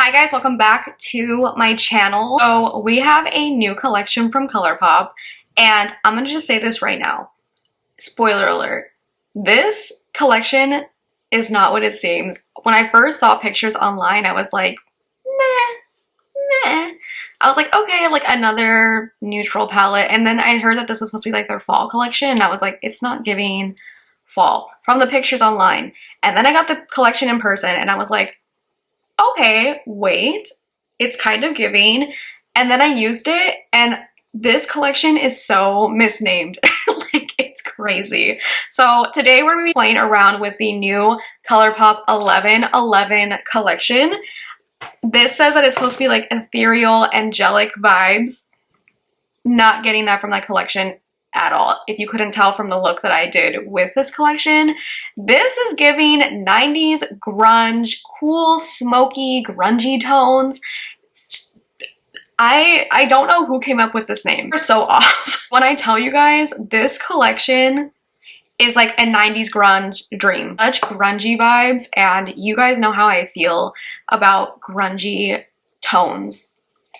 Hi guys, welcome back to my channel. So we have a new collection from Colourpop, and I'm gonna just say this right now. Spoiler alert. This collection is not what it seems. When I first saw pictures online, I was like, meh. I was like, okay, like another neutral palette. And then I heard that this was supposed to be like their fall collection, and I was like, it's not giving fall from the pictures online. And then I got the collection in person, and I was like, okay, wait, it's kind of giving. And then I used it, and this collection is so misnamed. Like, it's crazy. So today we're going to be playing around with the new Colourpop 1111 collection. This says that it's supposed to be like ethereal, angelic vibes. Not getting that from that collection at all. If you couldn't tell from the look that I did with this collection, this is giving 90s grunge, cool, smoky, grungy tones. I don't know who came up with this name. They're so off. When I tell you guys, this collection is like a 90s grunge dream. Such grungy vibes, and you guys know how I feel about grungy tones.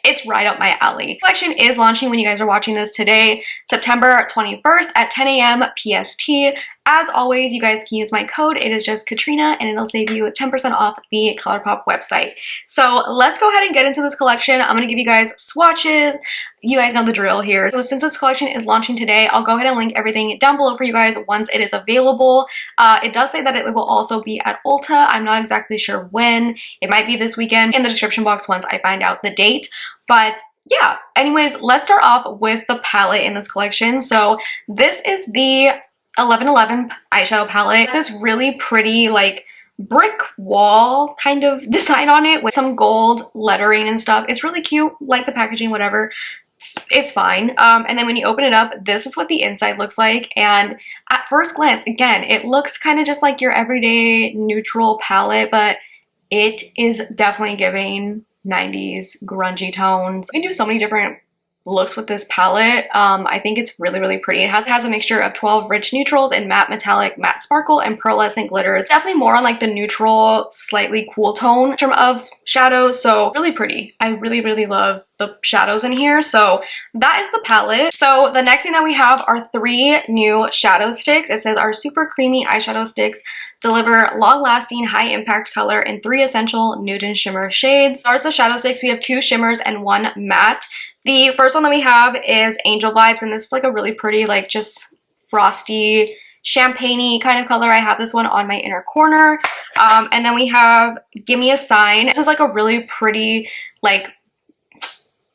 It's right up my alley. The collection is launching when you guys are watching this today, September 21st at 10 a.m. PST. As always, you guys can use my code. It is just KATRINA, and it'll save you 10% off the Colourpop website. So let's go ahead and get into this collection. I'm going to give you guys swatches. You guys know the drill here. So since this collection is launching today, I'll go ahead and link everything down below for you guys once it is available. It does say that it will also be at Ulta. I'm not exactly sure when. It might be this weekend. In the description box once I find out the date. But yeah, anyways, let's start off with the palette in this collection. So this is the 1111 eyeshadow palette. This is really pretty, like, brick wall kind of design on it with some gold lettering and stuff. It's really cute, like the packaging, whatever. It's fine. And then when you open it up, this is what the inside looks like. And at first glance, again, it looks kind of just like your everyday neutral palette, but it is definitely giving 90s grungy tones. You can do so many different looks with this palette. I think it's really, really pretty. It has a mixture of 12 rich neutrals and matte metallic, matte sparkle, and pearlescent glitters. Definitely more on like the neutral, slightly cool tone of shadows. So really pretty. I really, really love the shadows in here. So that is the palette. So the next thing that we have are 3 new shadow sticks. It says our super creamy eyeshadow sticks deliver long-lasting, high-impact color in 3 essential nude and shimmer shades. As far as the shadow sticks, we have 2 shimmers and 1 matte. The first one that we have is Angel Vibes, and this is like a really pretty, like, just frosty, champagne-y kind of color. I have this one on my inner corner. And then we have Gimme a Sign. This is like a really pretty, like,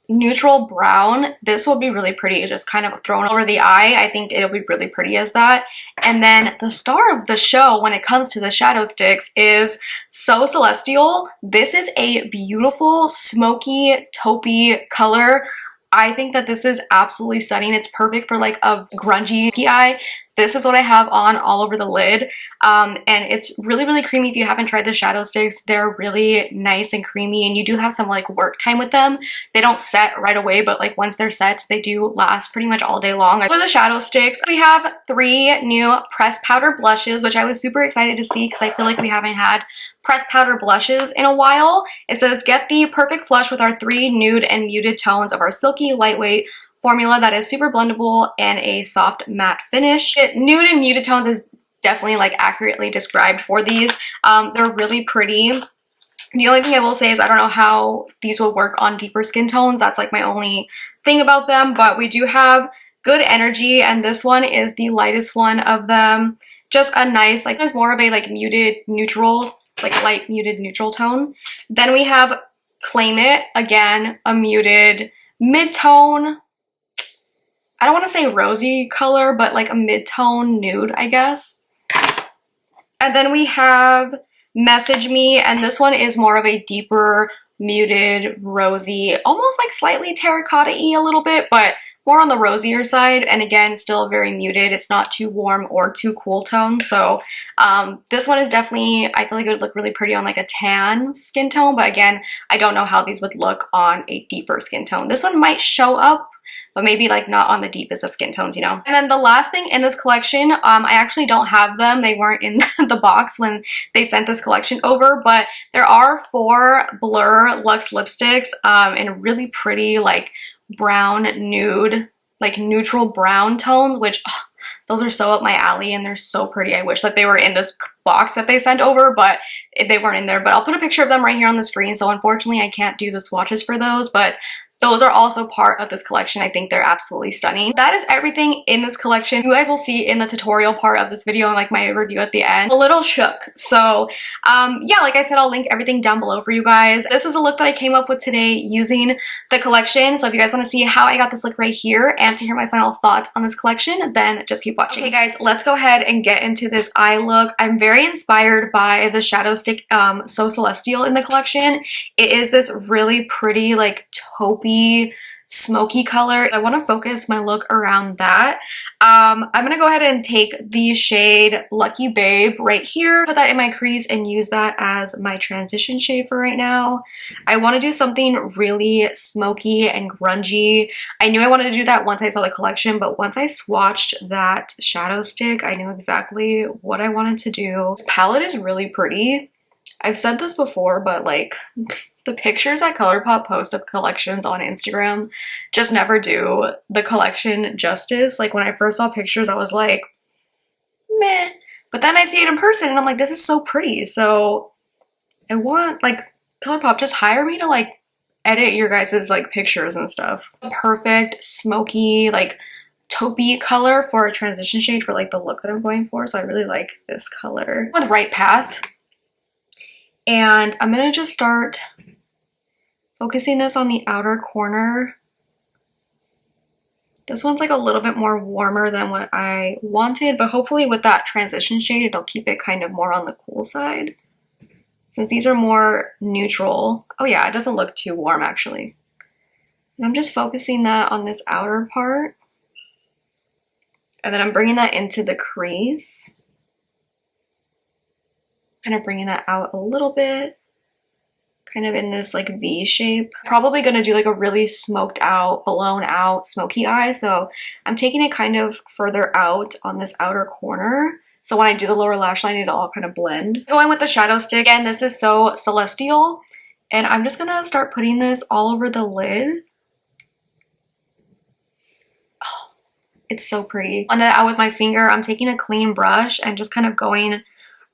neutral brown. This will be really pretty, just kind of thrown over the eye. I think it'll be really pretty as that. And then the star of the show when it comes to the shadow sticks is So Celestial. This is a beautiful smoky taupey color. I think that this is absolutely stunning. It's perfect for like a grungy eye. This is what I have on all over the lid. And it's really, really creamy. If you haven't tried the shadow sticks, they're really nice and creamy, and you do have some like work time with them. They don't set right away, but like once they're set, they do last pretty much all day long. For the shadow sticks, we have 3 new pressed powder blushes, which I was super excited to see because I feel like we haven't had pressed powder blushes in a while. It says, get the perfect flush with our 3 nude and muted tones of our silky, lightweight formula that is super blendable and a soft matte finish. Nude and muted tones is definitely like accurately described for these. They're really pretty. The only thing I will say is I don't know how these will work on deeper skin tones. That's like my only thing about them, but we do have good energy, and this one is the lightest one of them. Just a nice, like, it's more of a like muted neutral, like light muted neutral tone. Then we have Claim It, again, a muted mid-tone. I don't want to say rosy color, but like a mid-tone nude, I guess. And then we have Message Me, and this one is more of a deeper, muted, rosy, almost like slightly terracotta-y a little bit, but more on the rosier side. And again, still very muted. It's not too warm or too cool tone. So this one is definitely, I feel like it would look really pretty on like a tan skin tone, but again, I don't know how these would look on a deeper skin tone. This one might show up but maybe like not on the deepest of skin tones, you know. And then the last thing in this collection, I actually don't have them. They weren't in the box when they sent this collection over, but there are 4 Blur Luxe lipsticks in really pretty like brown nude, like neutral brown tones, which those are so up my alley and they're so pretty. I wish that they were in this box that they sent over, but they weren't in there. But I'll put a picture of them right here on the screen. So unfortunately I can't do the swatches for those, but those are also part of this collection. I think they're absolutely stunning. That is everything in this collection. You guys will see in the tutorial part of this video and like my review at the end. A little shook. So yeah, like I said, I'll link everything down below for you guys. This is a look that I came up with today using the collection. So if you guys want to see how I got this look right here and to hear my final thoughts on this collection, then just keep watching. Okay guys, let's go ahead and get into this eye look. I'm very inspired by the shadow stick So Celestial in the collection. It is this really pretty like taupey smoky color. I want to focus my look around that. I'm gonna go ahead and take the shade Lucky Babe right here, put that in my crease and use that as my transition shade for right now. I want to do something really smoky and grungy. I knew I wanted to do that once I saw the collection, but once I swatched that shadow stick, I knew exactly what I wanted to do. This palette is really pretty. I've said this before, but like the pictures that Colourpop post of collections on Instagram just never do the collection justice. Like when I first saw pictures, I was like, meh. But then I see it in person and I'm like, this is so pretty. So I want like Colourpop, just hire me to like edit your guys' like pictures and stuff. The perfect smoky like taupey color for a transition shade for like the look that I'm going for. So I really like this color. With Right Path. And I'm gonna just start focusing this on the outer corner. This one's like a little bit more warmer than what I wanted, but hopefully with that transition shade, it'll keep it kind of more on the cool side. Since these are more neutral. Oh yeah, it doesn't look too warm actually. And I'm just focusing that on this outer part. And then I'm bringing that into the crease. Kind of bringing that out a little bit. Kind of in this like V shape. Probably gonna do like a really smoked out, blown out, smoky eye. So I'm taking it kind of further out on this outer corner. So when I do the lower lash line, it'll all kind of blend. Going with the shadow stick, again, this is So Celestial. And I'm just gonna start putting this all over the lid. Oh, it's so pretty. On that out with my finger, I'm taking a clean brush and just kind of going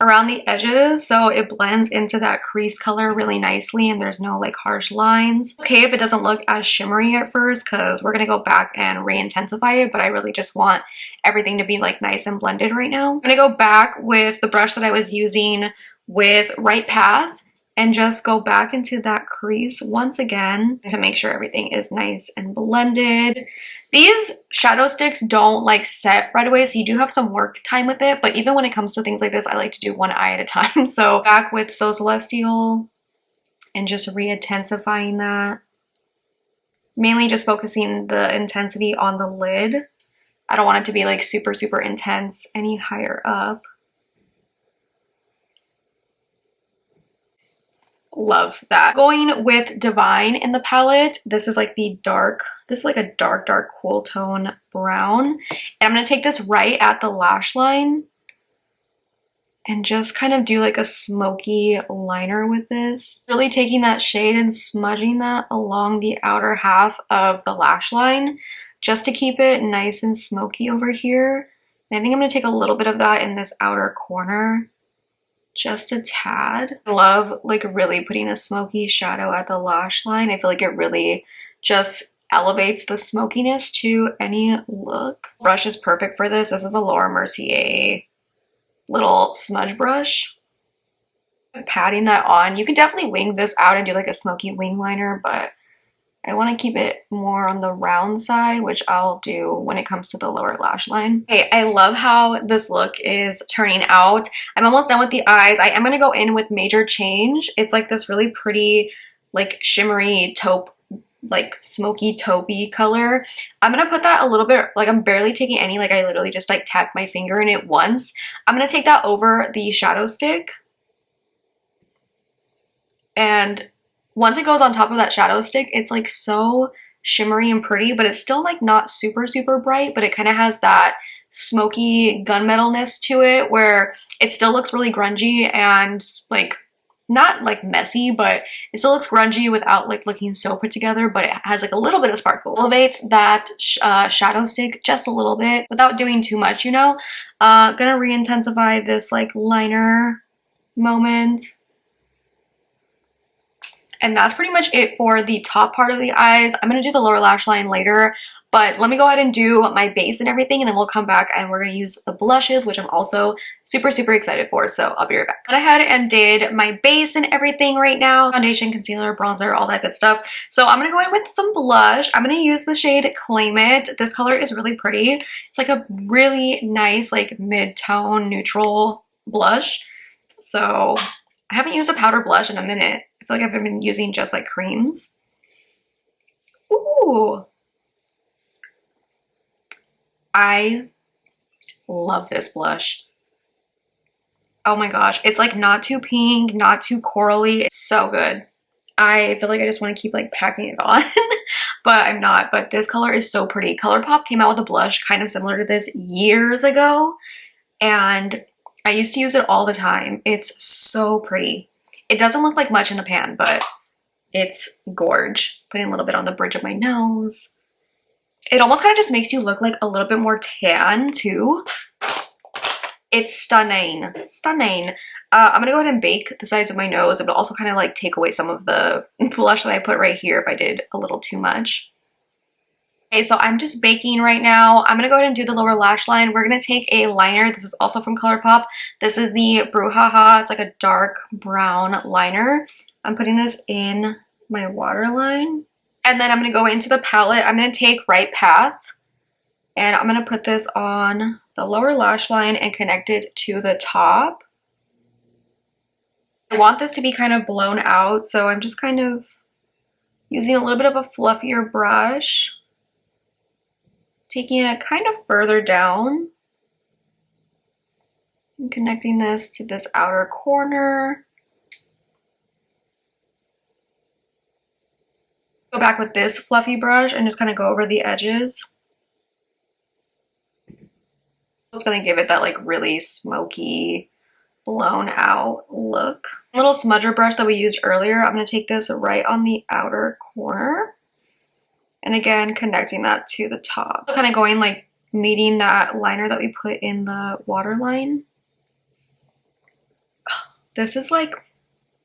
around the edges so it blends into that crease color really nicely and there's no like harsh lines. Okay if it doesn't look as shimmery at first because we're gonna go back and re-intensify it, but I really just want everything to be like nice and blended right now. I'm gonna go back with the brush that I was using with Right Path and just go back into that crease once again to make sure everything is nice and blended. These shadow sticks don't like set right away, so you do have some work time with it, but even when it comes to things like this, I like to do one eye at a time. So back with So Celestial and just re-intensifying that. Mainly just focusing the intensity on the lid. I don't want it to be like super, super intense any higher up. Love that. Going with Divine in the palette, this is like the dark, this is like a dark, dark cool tone brown. And I'm going to take this right at the lash line and just kind of do like a smoky liner with this. Really taking that shade and smudging that along the outer half of the lash line just to keep it nice and smoky over here. And I think I'm going to take a little bit of that in this outer corner. Just a tad. I love like really putting a smoky shadow at the lash line. I feel like it really just elevates the smokiness to any look. Brush is perfect for this. This is a Laura Mercier little smudge brush. Patting that on. You can definitely wing this out and do like a smoky wing liner, but I want to keep it more on the round side, which I'll do when it comes to the lower lash line. Okay, I love how this look is turning out. I'm almost done with the eyes. I am going to go in with Major Change. It's like this really pretty, like shimmery taupe, like smoky taupey color. I'm going to put that a little bit, like I'm barely taking any, like I literally just like tapped my finger in it once. I'm going to take that over the shadow stick. And once it goes on top of that shadow stick, it's like so shimmery and pretty, but it's still like not super, super bright, but it kind of has that smoky gunmetalness to it where it still looks really grungy and like not like messy, but it still looks grungy without like looking so put together, but it has like a little bit of sparkle. Elevates that shadow stick just a little bit without doing too much, you know. Gonna re-intensify this like liner moment. And that's pretty much it for the top part of the eyes. I'm going to do the lower lash line later, but let me go ahead and do my base and everything, and then we'll come back and we're going to use the blushes, which I'm also super, super excited for, so I'll be right back. Went ahead and did my base and everything right now. Foundation, concealer, bronzer, all that good stuff. So I'm going to go in with some blush. I'm going to use the shade Claim It. This color is really pretty. It's like a really nice, like mid-tone neutral blush. So I haven't used a powder blush in a minute. I feel like I've been using just like creams. Ooh. I love this blush. Oh my gosh. It's like not too pink, not too corally. It's so good. I feel like I just want to keep like packing it on, but I'm not. But this color is so pretty. Colourpop came out with a blush kind of similar to this years ago, and I used to use it all the time. It's so pretty. It doesn't look like much in the pan, but it's gorge. Putting a little bit on the bridge of my nose. It almost kind of just makes you look like a little bit more tan too. It's stunning. Stunning. I'm going to go ahead and bake the sides of my nose. It will also kind of like take away some of the blush that I put right here if I did a little too much. Okay, so I'm just baking right now. I'm going to go ahead and do the lower lash line. We're going to take a liner. This is also from Colourpop. This is the Brouhaha. It's like a dark brown liner. I'm putting this in my waterline. And then I'm going to go into the palette. I'm going to take Right Path. And I'm going to put this on the lower lash line and connect it to the top. I want this to be kind of blown out, so I'm just kind of using a little bit of a fluffier brush. Taking it kind of further down and connecting this to this outer corner. Go back with this fluffy brush and just kind of go over the edges. It's going to give it that like really smoky, blown out look. Little smudger brush that we used earlier, I'm going to take this right on the outer corner. And again, connecting that to the top. So kind of going like meeting that liner that we put in the waterline. This is like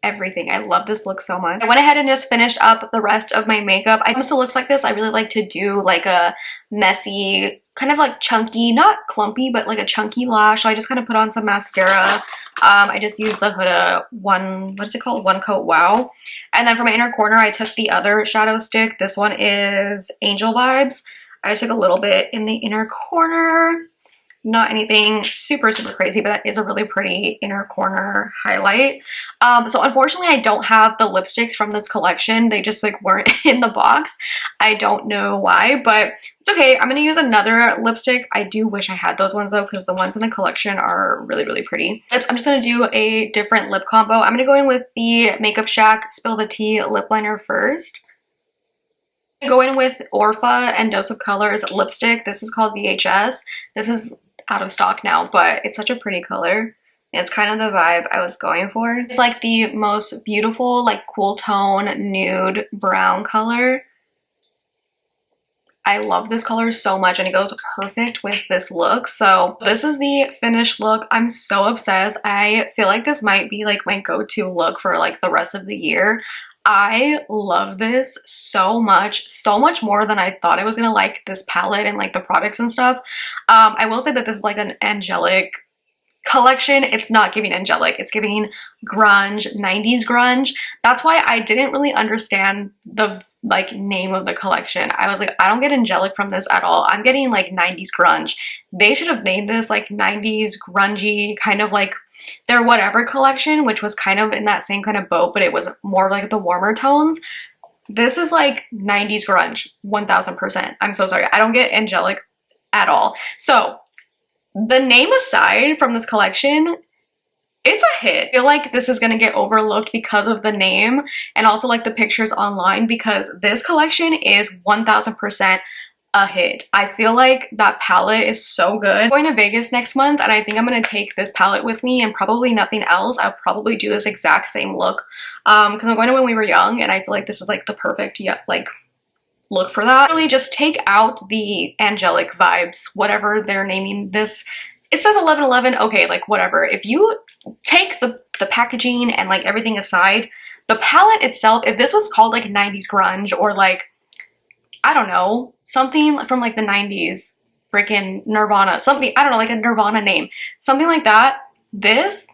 everything. I love this look so much. I went ahead and just finished up the rest of my makeup. I still looks like this. I really like to do like a messy, kind of like chunky, not clumpy, but like a chunky lash. So I just kind of put on some mascara. I just used the Huda One Coat Wow. And then for my inner corner, I took the other shadow stick. This one is Angel Vibes. I took a little bit in the inner corner. Not anything super, super crazy, but that is a really pretty inner corner highlight. So unfortunately, I don't have the lipsticks from this collection. They just like weren't in the box. I don't know why, but it's okay. I'm going to use another lipstick. I do wish I had those ones though, because the ones in the collection are really, really pretty. Lips, I'm just going to do a different lip combo. I'm going to go in with the Makeup Shack Spill the Tea lip liner first. Go in with Ourfa and Dose of Colors lipstick. This is called VHS. This is out of stock now, but it's such a pretty color. It's kind of the vibe I was going for. It's like the most beautiful, like cool tone, nude brown color. I love this color so much and it goes perfect with this look. So this is the finished look. I'm so obsessed. I feel like this might be like my go-to look for like the rest of the year. I love this so much more than I thought I was gonna like this palette and like the products and stuff. I will say that this is like an angelic collection. It's not giving angelic, it's giving grunge, 90s grunge. That's why I didn't really understand the like name of the collection. I was like, I don't get angelic from this at all. I'm getting like 90s grunge. They should have named this like 90s grungy, kind of like their whatever collection, which was kind of in that same kind of boat, but it was more like the warmer tones. This is like 90s grunge, 1000%. I'm so sorry. I don't get angelic at all. So the name aside from this collection, It's a hit. I feel like this is gonna get overlooked because of the name and also like the pictures online, because this collection is 1000% a hit. I feel like that palette is so good. I'm going to Vegas next month and I think I'm gonna take this palette with me and probably nothing else. I'll probably do this exact same look because I'm going to When We Were Young, and I feel like this is like the perfect like look for that. Really just take out the angelic vibes, whatever they're naming this. It says 1111, okay, like whatever. If you take the packaging and like everything aside, the palette itself, if this was called like 90s grunge or like, I don't know, something from like the 90s, freaking Nirvana, something, I don't know, like a Nirvana name, something like that, this,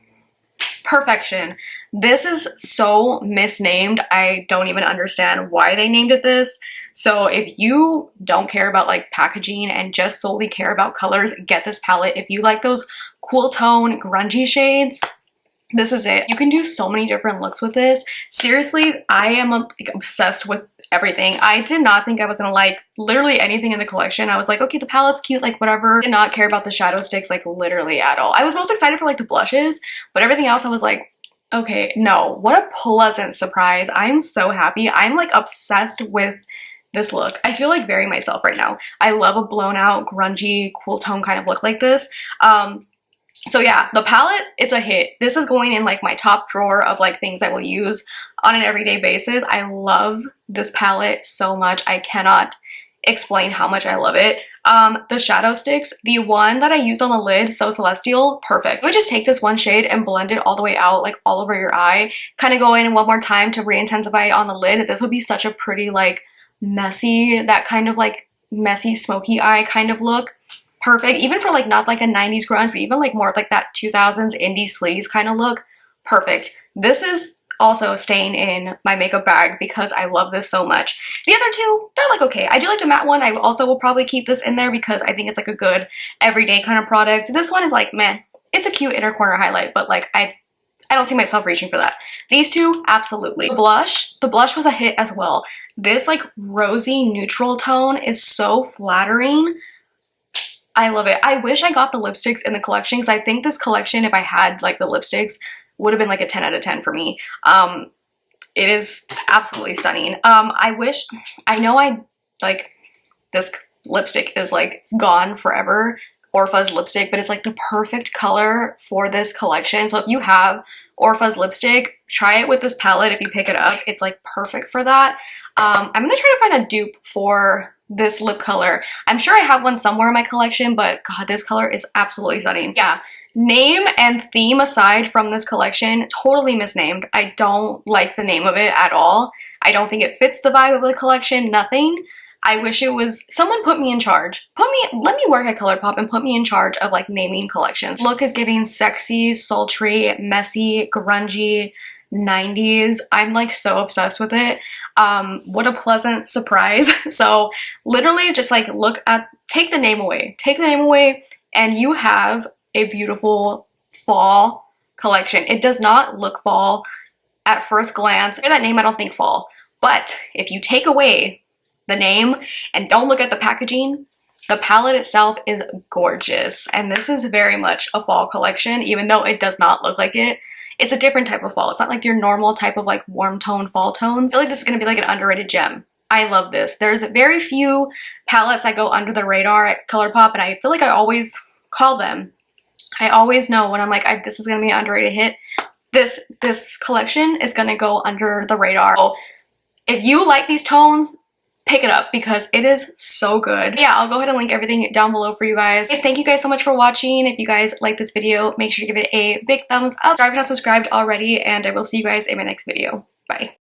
perfection. This is so misnamed. I don't even understand why they named it this. So if you don't care about like packaging and just solely care about colors, get this palette. If you like those cool tone grungy shades, this is it. You can do so many different looks with this. Seriously, I am like, obsessed with everything. I did not think I was gonna like literally anything in the collection. I was like, okay, the palette's cute, like whatever. Did not care about the shadow sticks like literally at all. I was most excited for like the blushes, but everything else I was like, okay, no. What a pleasant surprise. I'm so happy. I'm like obsessed with this look. I feel like very myself right now. I love a blown out, grungy, cool tone kind of look like this. So yeah, the palette, it's a hit. This is going in like my top drawer of like things I will use on an everyday basis. I love this palette so much. I cannot explain how much I love it. The shadow sticks, the one that I used on the lid, So Celestial, perfect. You would just take this one shade and blend it all the way out, like all over your eye. Kind of go in one more time to re-intensify it on the lid. This would be such a pretty like messy, that kind of like messy smoky eye kind of look. Perfect, even for like not like a 90s grunge, but even like more like that 2000s indie sleaze kind of look. Perfect. This is also staying in my makeup bag because I love this so much. The other two, they're like okay. I do like the matte one. I also will probably keep this in there because I think it's like a good everyday kind of product. This one is like meh. It's a cute inner corner highlight, but like I don't see myself reaching for that. These two, absolutely. The blush was a hit as well. This like rosy neutral tone is so flattering. I love it. I wish I got the lipsticks in the collection because I think this collection, if I had like the lipsticks, would have been like a 10 out of 10 for me. It is absolutely stunning. I know like this lipstick is like gone forever, Ourfa's lipstick, but it's like the perfect color for this collection. So if you have Ourfa's lipstick, try it with this palette if you pick it up. It's like perfect for that. I'm gonna try to find a dupe for this lip color. I'm sure I have one somewhere in my collection, but god, this color is absolutely stunning. Yeah, name and theme aside from this collection, totally misnamed. I don't like the name of it at all. I don't think it fits the vibe of the collection, nothing. I wish it was, someone put me in charge. Let me work at Colourpop and put me in charge of like naming collections. Look is giving sexy, sultry, messy, grungy, 90s. I'm like so obsessed with it. What a pleasant surprise. So literally just like take the name away. Take the name away and you have a beautiful fall collection. It does not look fall at first glance. Hear that name, I don't think fall. But if you take away the name and don't look at the packaging, the palette itself is gorgeous. And this is very much a fall collection, even though it does not look like it. It's a different type of fall. It's not like your normal type of like warm tone fall tones. I feel like this is going to be like an underrated gem. I love this. There's very few palettes that go under the radar at Colourpop, and I feel like I always call them. I always know when I'm like, this is going to be an underrated hit. This collection is going to go under the radar. So if you like these tones, pick it up because it is so good. Yeah, I'll go ahead and link everything down below for you guys. Thank you guys so much for watching. If you guys like this video, make sure to give it a big thumbs up. If you're not subscribed already, and I will see you guys in my next video. Bye.